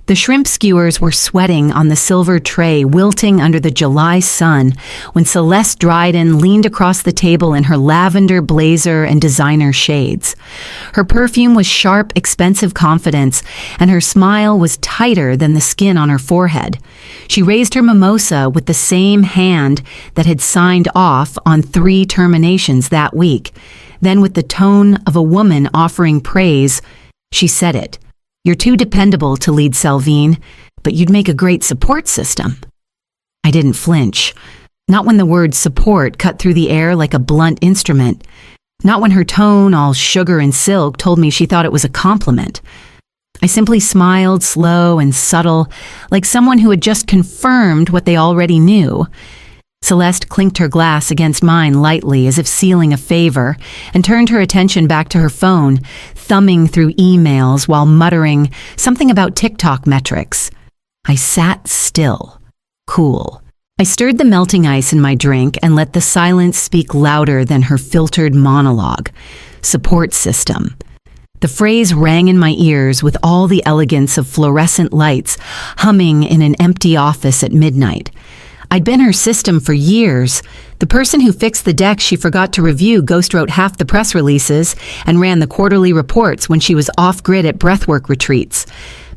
The shrimp skewers were sweating on the silver tray, wilting under the July sun, when Celeste Dryden leaned across the table in her lavender blazer and designer shades. Her perfume was sharp, expensive confidence, and her smile was tighter than the skin on her forehead. She raised her mimosa with the same hand that had signed off on 3 terminations that week. Then, with the tone of a woman offering praise, she said it. "You're too dependable to lead Selvine, but you'd make a great support system." I didn't flinch. Not when the word support cut through the air like a blunt instrument. Not when her tone, all sugar and silk, told me she thought it was a compliment. I simply smiled, slow and subtle, like someone who had just confirmed what they already knew. Celeste clinked her glass against mine lightly, as if sealing a favor, and turned her attention back to her phone, thumbing through emails while muttering something about TikTok metrics. I sat still, cool. I stirred the melting ice in my drink and let the silence speak louder than her filtered monologue. Support system. The phrase rang in my ears with all the elegance of fluorescent lights humming in an empty office at midnight. I'd been her system for years. The person who fixed the decks she forgot to review ghost-wrote half the press releases and ran the quarterly reports when she was off-grid at breathwork retreats.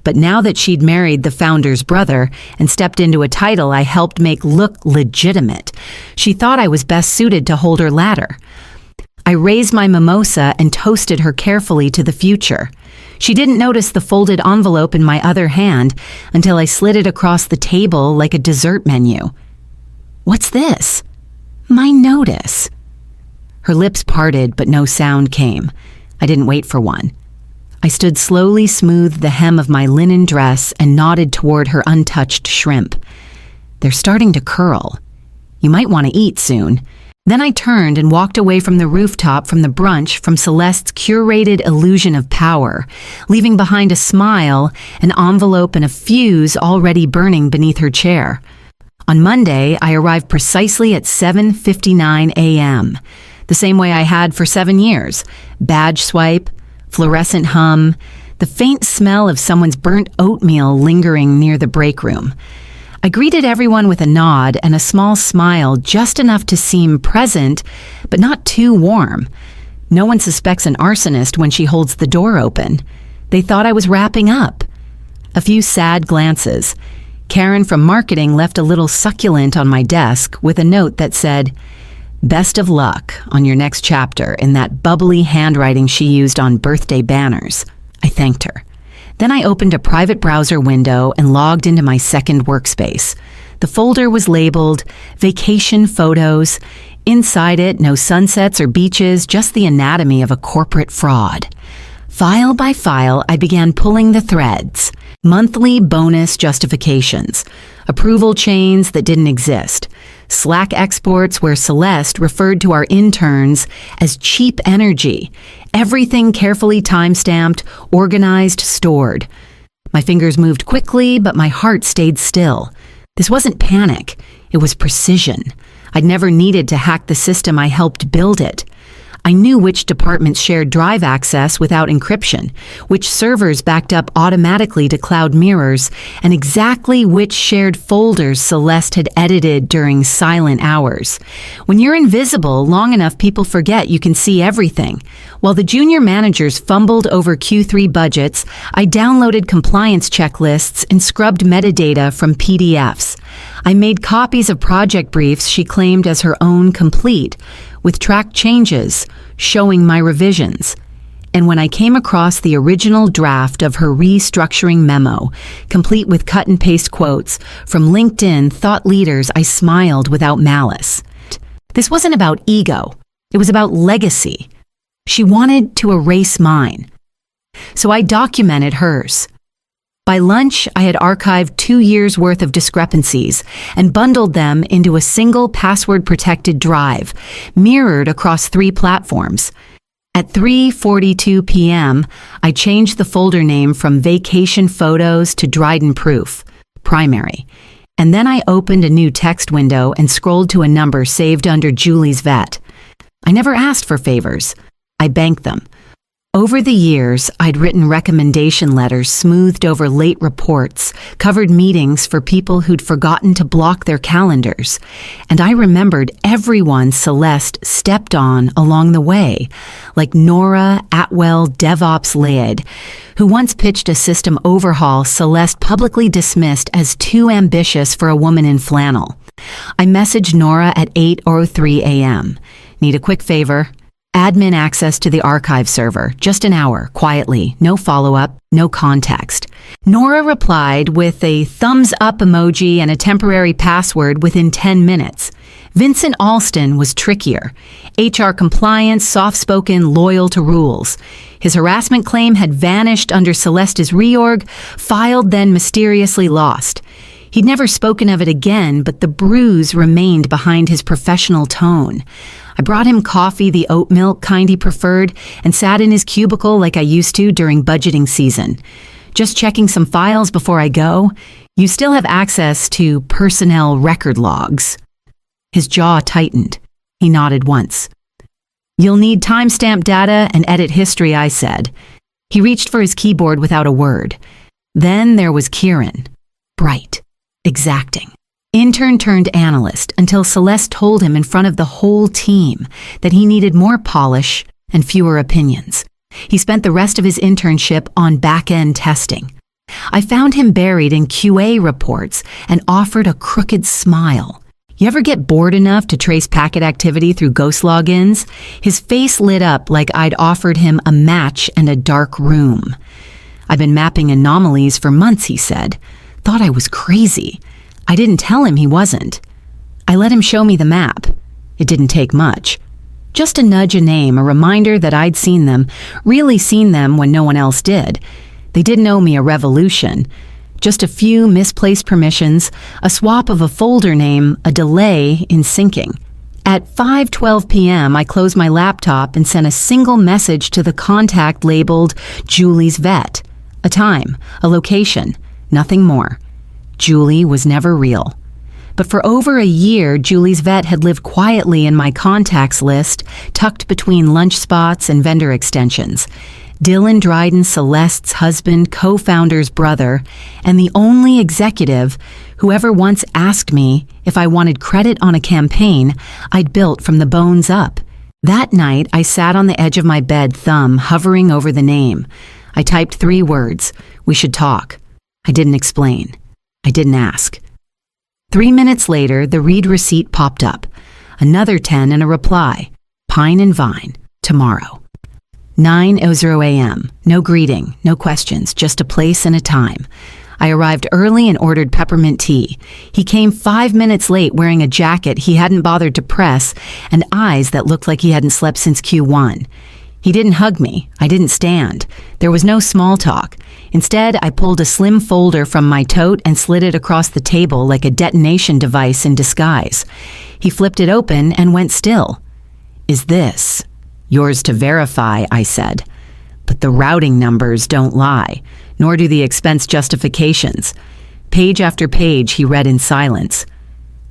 But now that she'd married the founder's brother and stepped into a title I helped make look legitimate, she thought I was best suited to hold her ladder. I raised my mimosa and toasted her carefully to the future. She didn't notice the folded envelope in my other hand until I slid it across the table like a dessert menu. "What's this?" "My notice." Her lips parted, but no sound came. I didn't wait for one. I stood slowly, smoothed the hem of my linen dress, and nodded toward her untouched shrimp. "They're starting to curl. You might want to eat soon." Then I turned and walked away from the rooftop from the brunch from Celeste's curated illusion of power, leaving behind a smile, an envelope, and a fuse already burning beneath her chair. On Monday, I arrived precisely at 7:59 a.m., the same way I had for 7 years. Badge swipe, fluorescent hum, the faint smell of someone's burnt oatmeal lingering near the break room. I greeted everyone with a nod and a small smile, just enough to seem present, but not too warm. No one suspects an arsonist when she holds the door open. They thought I was wrapping up. A few sad glances. Karen from marketing left a little succulent on my desk with a note that said, "Best of luck on your next chapter," in that bubbly handwriting she used on birthday banners. I thanked her. Then I opened a private browser window and logged into my second workspace. The folder was labeled Vacation Photos. Inside it, no sunsets or beaches, just the anatomy of a corporate fraud. File by file, I began pulling the threads. Monthly bonus justifications. Approval chains that didn't exist. Slack exports where Celeste referred to our interns as cheap energy. Everything carefully time-stamped, organized, stored. My fingers moved quickly, but my heart stayed still. This wasn't panic. It was precision. I'd never needed to hack the system I helped build it. I knew which departments shared drive access without encryption, which servers backed up automatically to cloud mirrors, and exactly which shared folders Celeste had edited during silent hours. When you're invisible long enough, people forget you can see everything. While the junior managers fumbled over Q3 budgets, I downloaded compliance checklists and scrubbed metadata from PDFs. I made copies of project briefs she claimed as her own complete, with tracked changes, showing my revisions. And when I came across the original draft of her restructuring memo, complete with cut and paste quotes from LinkedIn thought leaders, I smiled without malice. This wasn't about ego. It was about legacy. She wanted to erase mine. So I documented hers. By lunch, I had archived 2 years' worth of discrepancies and bundled them into a single password-protected drive, mirrored across 3 platforms. At 3:42 p.m., I changed the folder name from Vacation Photos to Dryden Proof, primary. And then I opened a new text window and scrolled to a number saved under Julie's vet. I never asked for favors. I banked them. Over the years, I'd written recommendation letters smoothed over late reports, covered meetings for people who'd forgotten to block their calendars, and I remembered everyone Celeste stepped on along the way, like Nora Atwell DevOps Lead, who once pitched a system overhaul Celeste publicly dismissed as too ambitious for a woman in flannel. I messaged Nora at 8:03 a.m. Need a quick favor? Admin access to the archive server, just an hour, quietly, no follow-up, no context. Nora replied with a thumbs up emoji and a temporary password within 10 minutes. Vincent Alston was trickier. HR compliance, soft-spoken, loyal to rules. His harassment claim had vanished under Celeste's reorg, filed then mysteriously lost. He'd never spoken of it again, but the bruise remained behind his professional tone. I brought him coffee, the oat milk kind he preferred, and sat in his cubicle like I used to during budgeting season. Just checking some files before I go. You still have access to personnel record logs. His jaw tightened. He nodded once. You'll need timestamp data and edit history, I said. He reached for his keyboard without a word. Then there was Kieran. Bright. Exacting. Intern turned analyst until Celeste told him in front of the whole team that he needed more polish and fewer opinions. He spent the rest of his internship on back-end testing. I found him buried in QA reports and offered a crooked smile. You ever get bored enough to trace packet activity through ghost logins? His face lit up like I'd offered him a match and a dark room. I've been mapping anomalies for months, he said. Thought I was crazy. I didn't tell him he wasn't. I let him show me the map. It didn't take much. Just a nudge, a name, a reminder that I'd seen them, really seen them when no one else did. They didn't owe me a revolution. Just a few misplaced permissions, a swap of a folder name, a delay in syncing. At 5:12 p.m., I closed my laptop and sent a single message to the contact labeled Julie's Vet. A time, a location, nothing more. Julie was never real. But for over a year, Julie's Vet had lived quietly in my contacts list, tucked between lunch spots and vendor extensions. Dylan Dryden, Celeste's husband, co-founder's brother, and the only executive who ever once asked me if I wanted credit on a campaign I'd built from the bones up. That night, I sat on the edge of my bed, thumb hovering over the name. I typed 3 words, "We should talk." I didn't explain. I didn't ask. 3 minutes later, the read receipt popped up. Another 10 and a reply. Pine and Vine, tomorrow. 9:00 a.m. No greeting, no questions, just a place and a time. I arrived early and ordered peppermint tea. He came 5 minutes late wearing a jacket he hadn't bothered to press and eyes that looked like he hadn't slept since Q1. He didn't hug me. I didn't stand. There was no small talk. Instead, I pulled a slim folder from my tote and slid it across the table like a detonation device in disguise. He flipped it open and went still. "Is this?" "Yours to verify," I said. "But the routing numbers don't lie, nor do the expense justifications." Page after page, he read in silence.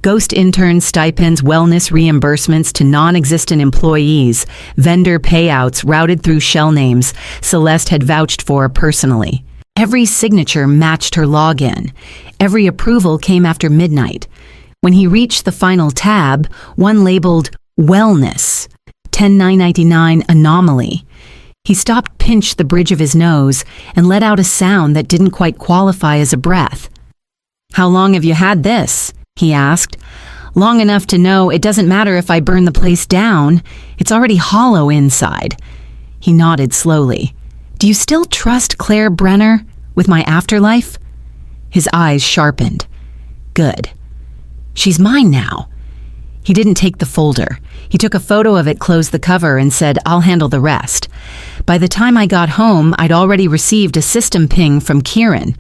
Ghost interns, stipends, wellness reimbursements to non-existent employees, vendor payouts routed through shell names Celeste had vouched for personally. Every signature matched her login. Every approval came after midnight. When he reached the final tab, one labeled Wellness, 10,999 Anomaly. He stopped, pinched the bridge of his nose, and let out a sound that didn't quite qualify as a breath. "How long have you had this?" he asked. "Long enough to know it doesn't matter if I burn the place down. It's already hollow inside." He nodded slowly. "Do you still trust Claire Brenner with my afterlife?" His eyes sharpened. "Good. She's mine now." He didn't take the folder. He took a photo of it, closed the cover, and said, "I'll handle the rest." By the time I got home, I'd already received a system ping from Kieran.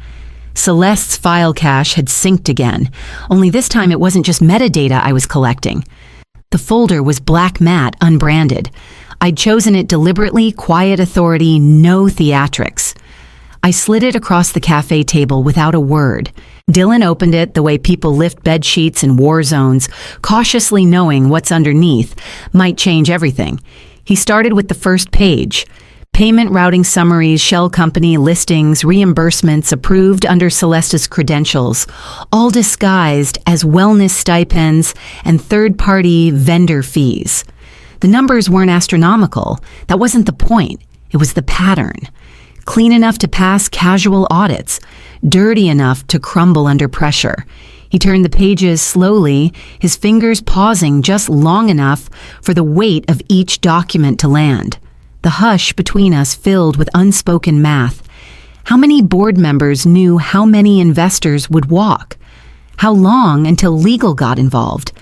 Celeste's file cache had synced again, only this time it wasn't just metadata I was collecting. The folder was black matte, unbranded. I'd chosen it deliberately, quiet authority, no theatrics. I slid it across the cafe table without a word. Dylan opened it the way people lift bed sheets in war zones, cautiously knowing what's underneath might change everything. He started with the first page. Payment routing summaries, shell company listings, reimbursements approved under Celeste's credentials, all disguised as wellness stipends and third-party vendor fees. The numbers weren't astronomical. That wasn't the point. It was the pattern. Clean enough to pass casual audits, dirty enough to crumble under pressure. He turned the pages slowly, his fingers pausing just long enough for the weight of each document to land. The hush between us filled with unspoken math. How many board members knew how many investors would walk? How long until legal got involved?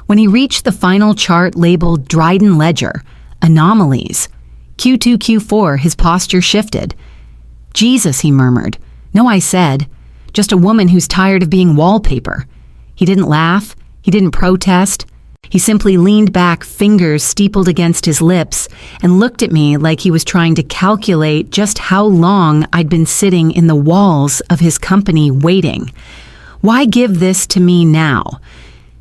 When he reached the final chart labeled Dryden Ledger, anomalies, Q2, Q4, his posture shifted. Jesus, he murmured. No, I said. Just a woman who's tired of being wallpaper. He didn't laugh. He didn't protest. He simply leaned back, fingers steepled against his lips, and looked at me like he was trying to calculate just how long I'd been sitting in the walls of his company waiting. Why give this to me now?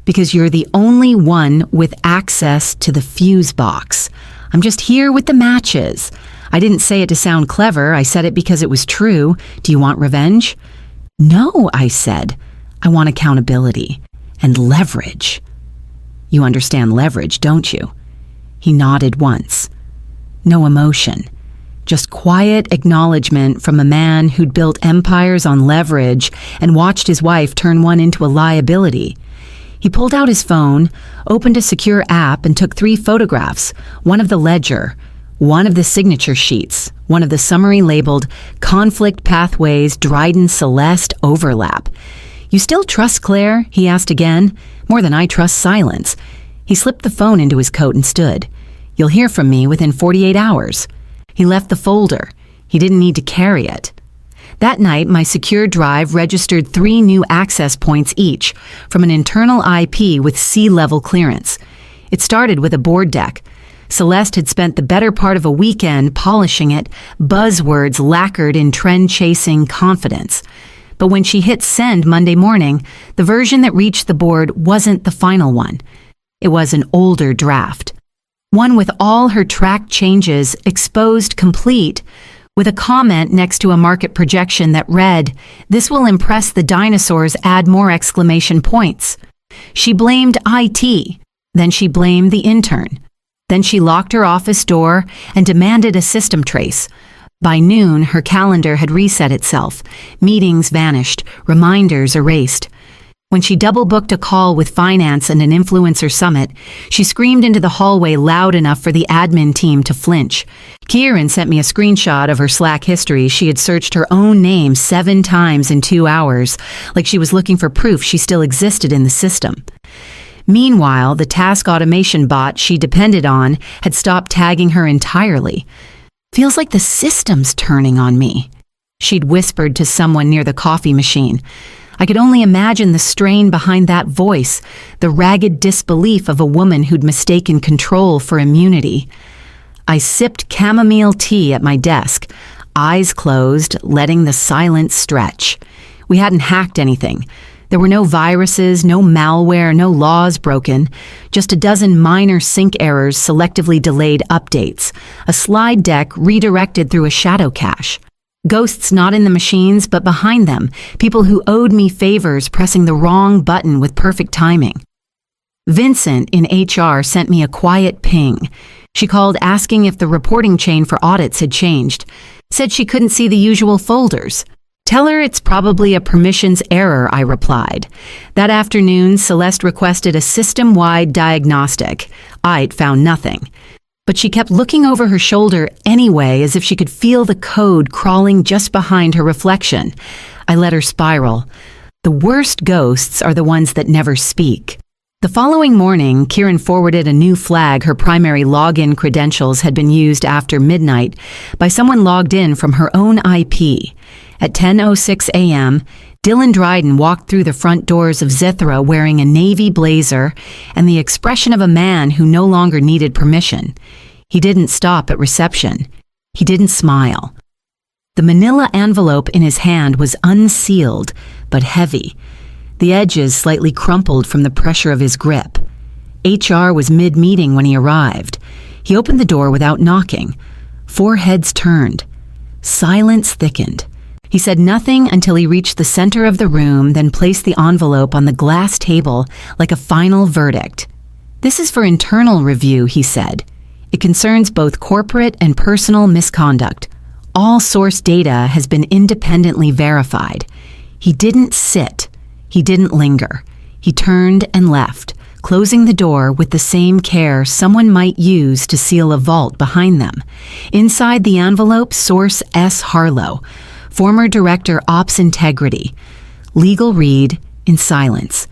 Because you're the only one with access to the fuse box. I'm just here with the matches. I didn't say it to sound clever. I said it because it was true. Do you want revenge? No, I said. I want accountability and leverage. You understand leverage, don't you? He nodded once. No emotion. Just quiet acknowledgement from a man who'd built empires on leverage and watched his wife turn one into a liability. He pulled out his phone, opened a secure app, and took 3 photographs, one of the ledger, one of the signature sheets, one of the summary labeled Conflict Pathways Dryden Celeste Overlap. You still trust Claire? He asked again. More than I trust silence. He slipped the phone into his coat and stood. You'll hear from me within 48 hours. He left the folder. He didn't need to carry it. That night, my secure drive registered 3 new access points each from an internal IP with C-level clearance. It started with a board deck. Celeste had spent the better part of a weekend polishing it, buzzwords lacquered in trend-chasing confidence. But when she hit send Monday morning, the version that reached the board wasn't the final one. It was an older draft. One with all her track changes exposed complete, with a comment next to a market projection that read, "This will impress the dinosaurs, add more exclamation points." She blamed IT. Then she blamed the intern. Then she locked her office door and demanded a system trace. By noon, her calendar had reset itself. Meetings vanished, reminders erased. When she double-booked a call with finance and an influencer summit, she screamed into the hallway loud enough for the admin team to flinch. Kieran sent me a screenshot of her Slack history. She had searched her own name 7 times in 2 hours, like she was looking for proof she still existed in the system. Meanwhile, the task automation bot she depended on had stopped tagging her entirely. Feels like the system's turning on me, she'd whispered to someone near the coffee machine. I could only imagine the strain behind that voice, the ragged disbelief of a woman who'd mistaken control for immunity. I sipped chamomile tea at my desk, eyes closed, letting the silence stretch. We hadn't hacked anything. There were no viruses, no malware, no laws broken, just a dozen minor sync errors, selectively delayed updates, a slide deck redirected through a shadow cache. Ghosts not in the machines, but behind them, people who owed me favors pressing the wrong button with perfect timing. Vincent in HR sent me a quiet ping. She called asking if the reporting chain for audits had changed. Said she couldn't see the usual folders. Tell her it's probably a permissions error, I replied. That afternoon, Celeste requested a system-wide diagnostic. I'd found nothing. But she kept looking over her shoulder anyway, as if she could feel the code crawling just behind her reflection. I let her spiral. The worst ghosts are the ones that never speak. The following morning, Kieran forwarded a new flag. Her primary login credentials had been used after midnight by someone logged in from her own IP. At 10:06 a.m., Dylan Dryden walked through the front doors of Zithra wearing a navy blazer and the expression of a man who no longer needed permission. He didn't stop at reception. He didn't smile. The manila envelope in his hand was unsealed, but heavy. The edges slightly crumpled from the pressure of his grip. HR was mid-meeting when he arrived. He opened the door without knocking. Four heads turned. Silence thickened. He said nothing until he reached the center of the room, then placed the envelope on the glass table like a final verdict. "This is for internal review," he said. "It concerns both corporate and personal misconduct. All source data has been independently verified." He didn't sit. He didn't linger. He turned and left, closing the door with the same care someone might use to seal a vault behind them. Inside the envelope, source S. Harlow, former Director Ops Integrity. Legal read in silence.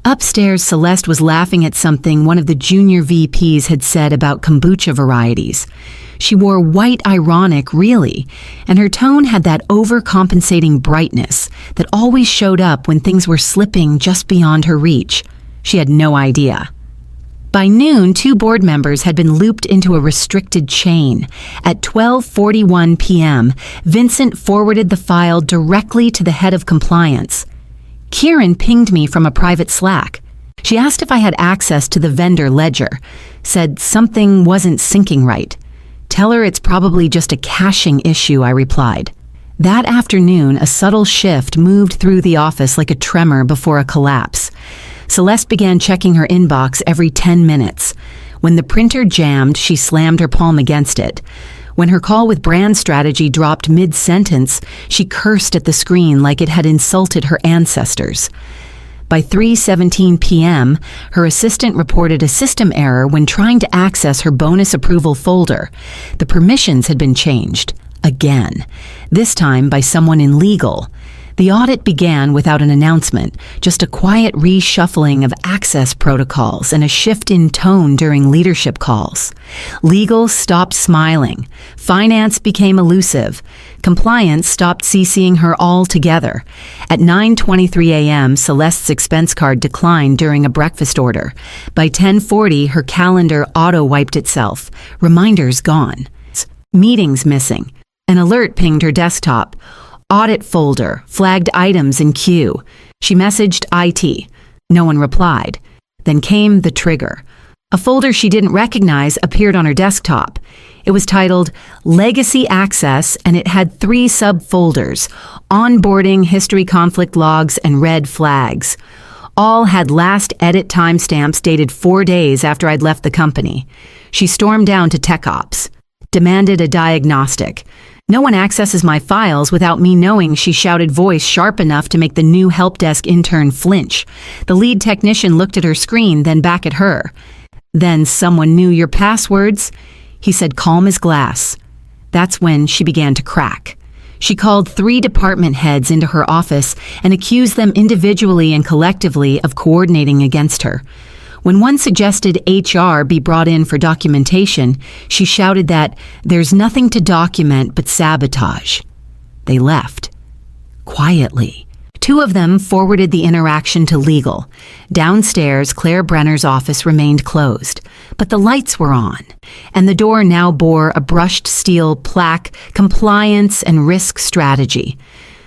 Upstairs, Celeste was laughing at something one of the junior VPs had said about kombucha varieties. She wore white ironic, really, and her tone had that overcompensating brightness that always showed up when things were slipping just beyond her reach. She had no idea. By noon, 2 board members had been looped into a restricted chain. At 12:41 p.m., Vincent forwarded the file directly to the head of compliance. Kieran pinged me from a private Slack. She asked if I had access to the vendor ledger, said something wasn't syncing right. "Tell her it's probably just a caching issue," I replied. That afternoon, a subtle shift moved through the office like a tremor before a collapse. Celeste began checking her inbox every 10 minutes. When the printer jammed, she slammed her palm against it. When her call with brand strategy dropped mid-sentence, she cursed at the screen like it had insulted her ancestors. By 3:17 p.m., her assistant reported a system error when trying to access her bonus approval folder. The permissions had been changed. Again. This time by someone in legal. The audit began without an announcement, just a quiet reshuffling of access protocols and a shift in tone during leadership calls. Legal stopped smiling. Finance became elusive. Compliance stopped CCing her altogether. At 9:23 a.m., Celeste's expense card declined during a breakfast order. By 10:40, her calendar auto-wiped itself. Reminders gone. Meetings missing. An alert pinged her desktop. Audit folder, flagged items in queue. She messaged IT. No one replied. Then came the trigger. A folder she didn't recognize appeared on her desktop. It was titled Legacy Access, and it had 3 subfolders: Onboarding, History Conflict Logs, and Red Flags. All had last edit timestamps dated 4 days after I'd left the company. She stormed down to Tech Ops. Demanded a diagnostic. "No one accesses my files without me knowing," she shouted, voice sharp enough to make the new help desk intern flinch. The lead technician looked at her screen, then back at her. "Then someone knew your passwords?" he said, calm as glass. That's when she began to crack. She called 3 department heads into her office and accused them individually and collectively of coordinating against her. When one suggested HR be brought in for documentation, she shouted that there's nothing to document but sabotage. They left. Quietly. 2 of them forwarded the interaction to legal. Downstairs, Claire Brenner's office remained closed, but the lights were on, and the door now bore a brushed steel plaque, Compliance and Risk Strategy.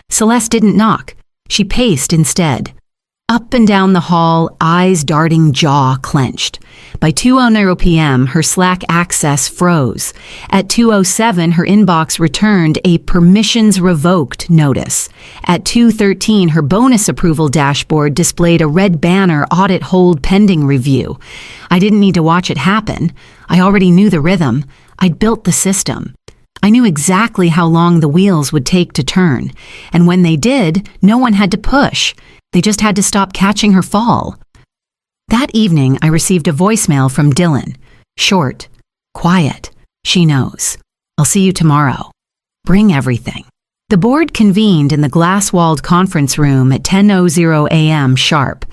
Celeste didn't knock. She paced instead. Up and down the hall, eyes darting, jaw clenched. By 2:00 p.m., her Slack access froze. At 2:07, her inbox returned a permissions revoked notice. At 2:13, her bonus approval dashboard displayed a red banner, audit hold pending review. I didn't need to watch it happen. I already knew the rhythm. I'd built the system. I knew exactly how long the wheels would take to turn. And when they did, no one had to push. They just had to stop catching her fall. That evening, I received a voicemail from Dylan. Short, quiet. She knows. I'll see you tomorrow. Bring everything. The board convened in the glass-walled conference room at 10:00 a.m. sharp.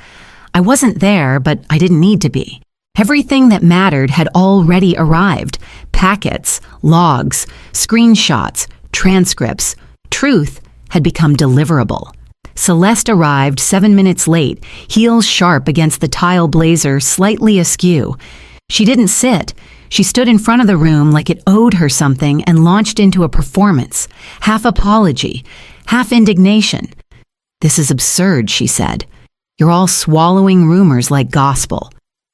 I wasn't there, but I didn't need to be. Everything that mattered had already arrived. Packets, logs, screenshots, transcripts. Truth had become deliverable. Celeste arrived 7 minutes late, heels sharp against the tile blazer slightly askew. She didn't sit. She stood in front of the room like it owed her something and launched into a performance, half apology, half indignation. "This is absurd," she said. "You're all swallowing rumors like gospel.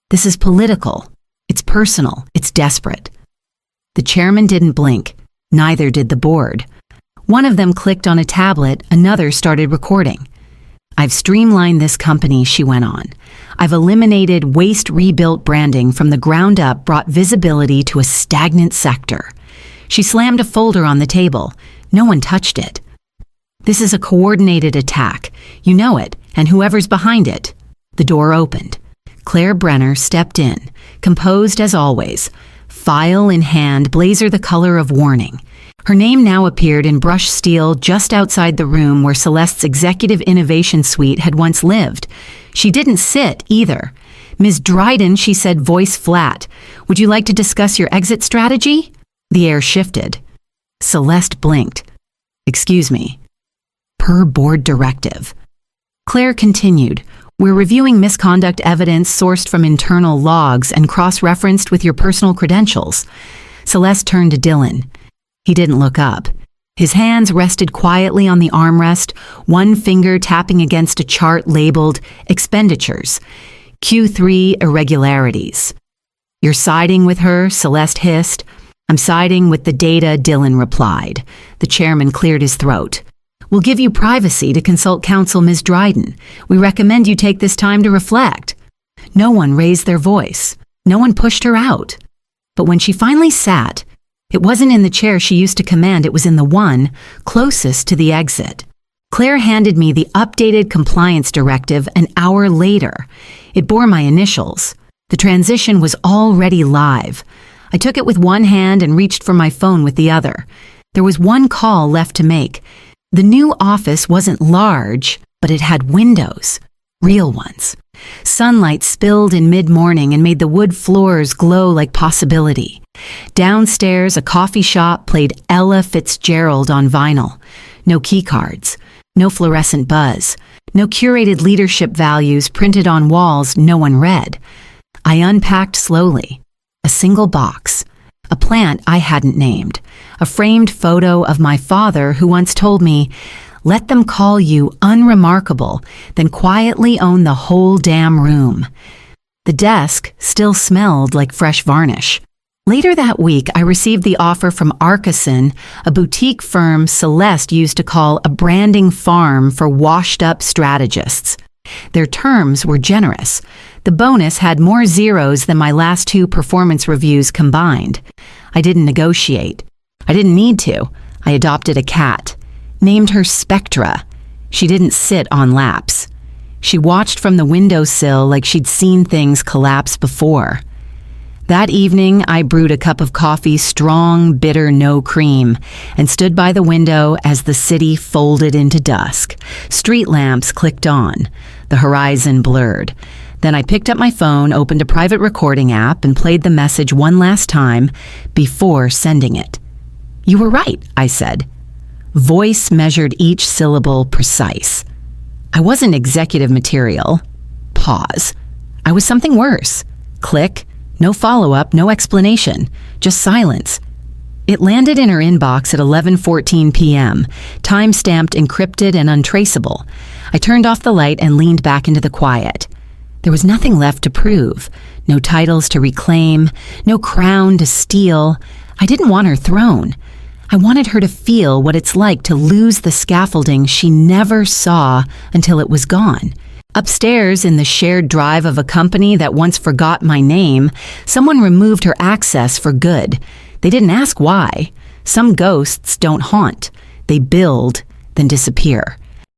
This is political. It's personal. It's desperate." The chairman didn't blink. Neither did the board. One of them clicked on a tablet, another started recording. "I've streamlined this company," she went on. "I've eliminated waste rebuilt branding from the ground up, brought visibility to a stagnant sector." She slammed a folder on the table. No one touched it. "This is a coordinated attack. You know it, and whoever's behind it." The door opened. Claire Brenner stepped in, composed as always, file in hand, blazer the color of warning. Her name now appeared in brushed steel just outside the room where Celeste's executive innovation suite had once lived. She didn't sit either. "Ms. Dryden," she said, voice flat, "would you like to discuss your exit strategy?" The air shifted. Celeste blinked. "Excuse me." "Per board directive." Claire continued. "We're reviewing misconduct evidence sourced from internal logs and cross-referenced with your personal credentials." Celeste turned to Dylan. He didn't look up. His hands rested quietly on the armrest, one finger tapping against a chart labeled Expenditures, Q3 Irregularities. "You're siding with her?" Celeste hissed. "I'm siding with the data," Dylan replied. The chairman cleared his throat. "We'll give you privacy to consult counsel, Ms. Dryden. We recommend you take this time to reflect." No one raised their voice. No one pushed her out. But when she finally sat, it wasn't in the chair she used to command, it was in the one closest to the exit. Claire handed me the updated compliance directive an hour later. It bore my initials. The transition was already live. I took it with one hand and reached for my phone with the other. There was one call left to make. The new office wasn't large, but it had windows, real ones. Sunlight spilled in mid-morning and made the wood floors glow like possibility. Downstairs, a coffee shop played Ella Fitzgerald on vinyl. No keycards, no fluorescent buzz, no curated leadership values printed on walls no one read. I unpacked slowly. A single box, a plant I hadn't named, a framed photo of my father who once told me, "Let them call you unremarkable, then quietly own the whole damn room." The desk still smelled like fresh varnish. Later that week, I received the offer from Arkeson, a boutique firm Celeste used to call a branding farm for washed-up strategists. Their terms were generous. The bonus had more zeros than my last 2 performance reviews combined. I didn't negotiate. I didn't need to. I adopted a cat. Named her Spectra. She didn't sit on laps. She watched from the windowsill like she'd seen things collapse before. That evening, I brewed a cup of coffee, strong, bitter, no cream, and stood by the window as the city folded into dusk. Street lamps clicked on. The horizon blurred. Then I picked up my phone, opened a private recording app, and played the message one last time before sending it. "You were right," I said. Voice measured each syllable precise. I wasn't executive material. Pause. I was something worse. Click. No follow-up, no explanation, just silence. It landed in her inbox at 11:14 p.m., time-stamped, encrypted, and untraceable. I turned off the light and leaned back into the quiet. There was nothing left to prove, no titles to reclaim, no crown to steal. I didn't want her throne. I wanted her to feel what it's like to lose the scaffolding she never saw until it was gone. Upstairs in the shared drive of a company that once forgot my name, someone removed her access for good. They didn't ask why. Some ghosts don't haunt. They build, then disappear.